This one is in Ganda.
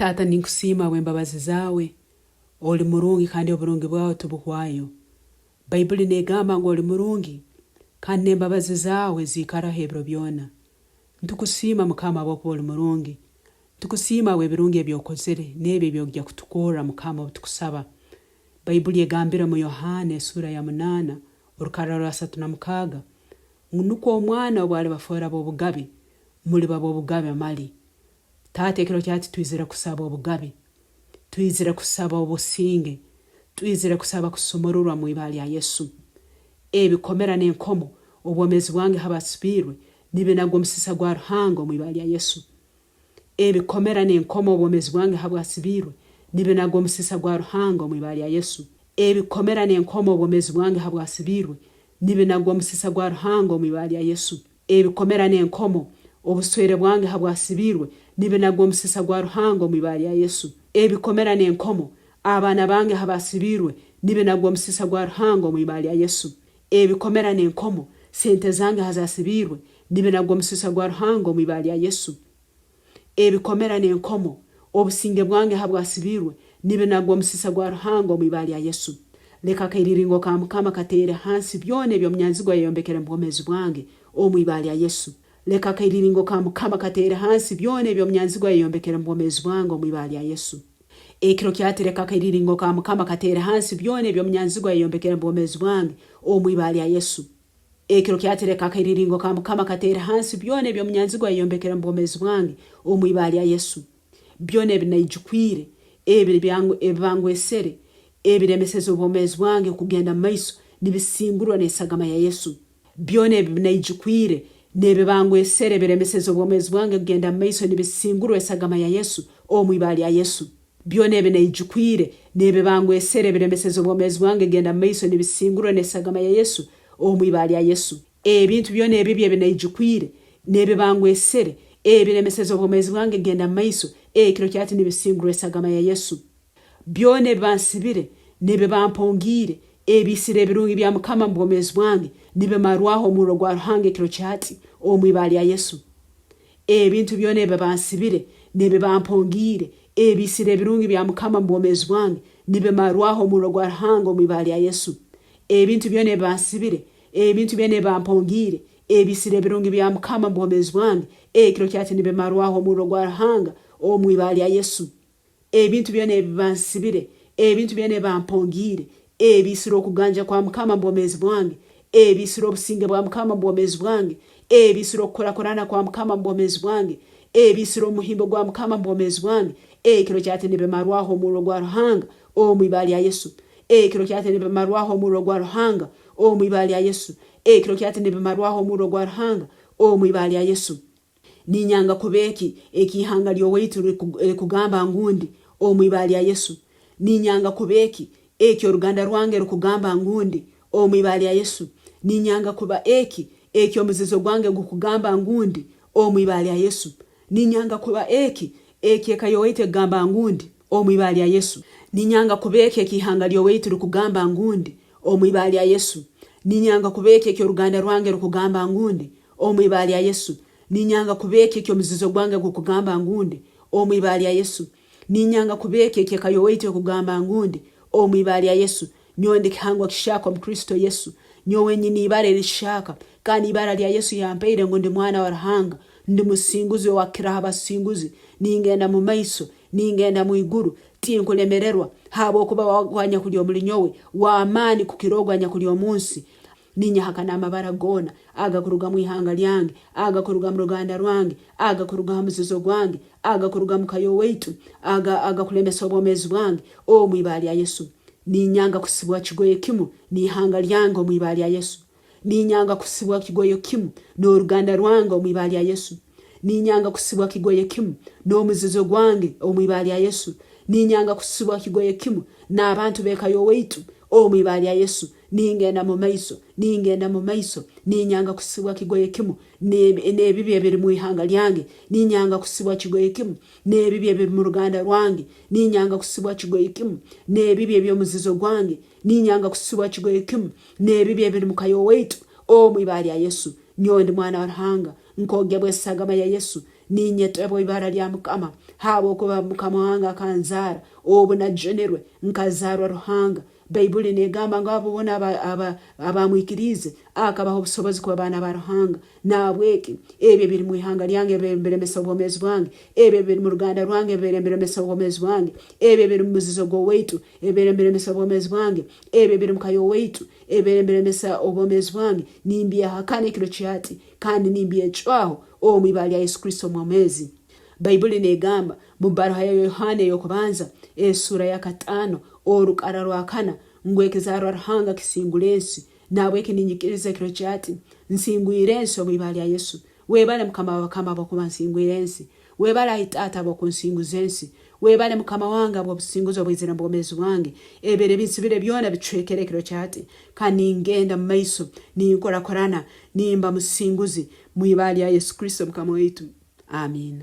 Tata ninkusima w'embabazi zawe oli murungi kandi oburungi bwawe tubuhwayo. Bayibuli negamba ngo oli murungi kandi n'embabazi zawe zikaraho ebiro byona. Ntukusima Mukama bw'okuba oli murungi. Tukusima w'ebirungi ebyokozere n'ebyo byojja kutukora Mukama tukusaba. Bayibuli egambira mu Yohana sura ya 8 orukara rwa 36 Nukwo Omwana obwarabafora bobugabe muliba bobugabe mali. Tate ekiro kyati twizira kusaba obugabe. Twizira kusaba obusinge. Twizira kusaba kusumurura Mwibara ya Yesu. Ebikomera n'enkomo obwomezi bwange habasibirwe nibe nagwo musisa gwa Ruhango Mwibara ya Yesu. Ebikomera n'enkomo obwomezi bwange habwasibirwe nibe nagwo musisa gwa Ruhango Mwibara ya Yesu. Ebikomera n'enkomo obwomezi bwange habwasibirwe nibe nagwo musisa gwa Ruhango Mwibara ya Yesu. Ebikomera n'enkomo obuswere bwange habwasibirwe nibe nagwo musisa gwa Ruhango Mwibara ya Yesu. Ebikomera n'enkomo abana bange habasibirwe nibe nagwo musisa gwa Ruhango Mwibara ya Yesu. Ebikomera n'enkomo sente zange hazasibirwe nibe nagwo musisa gwa Ruhango Mwibara ya Yesu. Ebikomera n'enkomo obusinge bwange habwasibirwe nibe nagwo musisa gwa Ruhango Mwibara ya Yesu. Leka kairiringo ka Mukama katere hansi byone byo mnyanzigwa yombekere mbomezi bwange o Mwibara ya Yesu. Leka kairiringo ka Mukama katere hansi byone byo mnyanzigwa yombekere mbomezi bwange o Mwibara ya Yesu. Ekiro kyatereka kairiringo ka Mukama katere hansi byone byo mnyanzigwa yombekere mbomezi bwange o Mwibara ya Yesu. Ekiro kyatereka kairiringo ka Mukama katere hansi byone byo mnyanzigwa yombekere mbomezi bwange o Mwibara ya Yesu. Byone binayijukwire ebangwesere ebiremesezo obwomezi bwange kugenda maiso nibisingurwa n'esagama ya Yesu. Byone binayijukwire nebibangwesere biremesezo obwomezi bwange kugenda maiso nibisingurwa esagama ya Yesu o Mwibara ya Yesu. Byone binayijukwire nebibangwesere biremesezo obwomezi bwange kugenda maiso nibisingurwa n'esagama ya Yesu o Mwibara ya Yesu. Ebintu byone ebibye binayijukwire nebibangwesere ebiremesezo obwomezi bwange kugenda maiso ekiro kyati nibisingurwa esagama ya Yesu. Byone bansibire nibe bampongire ebisire birungi bya Mukama mbomezi bwange nibe marwaho muro gwa Ruhango ekiro kyati o Mwibara ya Yesu. Ebintu byone bansibire nibe bampongire ebisire birungi bya Mukama mbomezi bwange nibe marwaho muro gwa Ruhango Mwibara ya Yesu. Ebintu byone bansibire ebintu byone bampongire ebisire birungi bya Mukama mbomezi bwange ekiro kyati nibe marwaho muro gwa Ruhango o Mwibara ya Yesu. Ebintu byone bansibire ebintu byone bampongire ebisiro okuganja kwa Mukama mbomezi bwange ebisiro obusinge bwa Mukama mbomezi bwange ebisiro okukurakurana kwa Mukama mbomezi bwange ebisiro omuhimbo gwa Mukama mbomezi bwange ekiro kyati nibe marwaho muro gwa Ruhango o Mwibara ya Yesu. Ekiro kyati nibe marwaho muro gwa Ruhango o Mwibara ya Yesu. Ekiro kyati nibe marwaho muro gwa Ruhango o Mwibara ya Yesu. Ninyanga kubeki ekihanga lyoweitu kugamba ngundi o Mwibara ya Yesu. Ninyanga kubeki eki oruganda rwange rukugamba ngundi o Mwibara ya Yesu. Ninyanga kuba eki omuzizo gwange gukugamba ngundi o Mwibara ya Yesu. Ninyanga kuba eki ekayoweite gamba ngundi o Mwibara ya Yesu. Ninyanga kubeki ekihanga lyoweitu rukugamba ngundi o Mwibara ya Yesu. Ninyanga kubeki eki oruganda rwange rukugamba ngundi o Mwibara ya Yesu. Ninyanga kubeki eki omuzizo gwange gukugamba ngundi o Mwibara ya Yesu. Ninyanga kubeki eki kayoweite kugamba ngundi o Mwibara ya Yesu. Nyonde kihangwa kishaka mu Kristo Yesu. Nyowe nyini ibare rishaka kandi ibara lya Yesu yampeire ngo ndi mwana wa Ruhanga ndi musinguzi wa kiraha basinguzi ningenda mu maiso ningenda mu iguru tinkulemererwa habo kuba wagwanya kuli omulinyowe wa amani kukirogwanya kuli omunsi. Ninya hakana amabara gona agakuruga mu ihanga lyange agakuruga mu ruganda rwange agakuruga mu muzizo gwange agakuruga mu kayowetu agakulemesa obwomezi bwange o Mwibara ya Yesu. Ninyanga kusibwa kigoye kimu ni ihanga lyange o Mwibara ya Yesu. Ninyanga kusibwa kigoye kimu no ruganda rwange o Mwibara ya Yesu. Ninyanga kusibwa kigoye kimu no muzizo gwange o Mwibara ya Yesu. Ninyanga kusibwa kigoye kimu na abantu bekayowetu o Mwibara ya Yesu. Ningenda mu maiso ninyanga kusibwa kigoye kimu nebibye biri mu ihanga lyange ninyanga kusibwa kigoye kimu nebibye biri mu ruganda rwange ninyanga kusibwa kigoye kimu nebibye byo muzizo gwange ninyanga kusibwa kigoye kimu nebibye biri mu kayowetu o Mwibara ya Yesu. Nyondi mwana wa Ruhanga nkogebwe sagama ya Yesu ninyetebo ibara lya mukama habo kuba mukama wanga kanzara obu najenerwe nkazarwa ruhanga Baibuli negamba ngabo bona abamwikirize akabaho obusobozi ku bana ba ruhanga nabweke ebyo biri mu ihanga lyange beremesa obwomezi bwange ebyo biri mu ruganda rwange beremesa obwomezi bwange ebyo biri mu muzizo go weitu beremesa obwomezi bwange ebyo biri mu kayo weitu beremesa obwomezi bwange nimbiya hakane kilo kyati kandi nimbiye chwaho o mwibali ya Yesu Kristo mwamezi Baibuli negamba mu baruha ya Yohana yokubanza sura ya 5 orukara rwakana ngwekeza ruhanga kisingulensi nabweke ninyikirize kiro cyati nsingwirensi omwibali ya Yesu webale mukama bakama bakuba nsingwirensi webale itata bokunsinguzensi webale mukama wanga abo businguzo bwizira mbomezi wange ebere binsibire byona bicwekere kiro cyati kandi ngenda maiso nikora korana nimba musinguzi mwibali ya Yesu Kristo mukama wetu amen.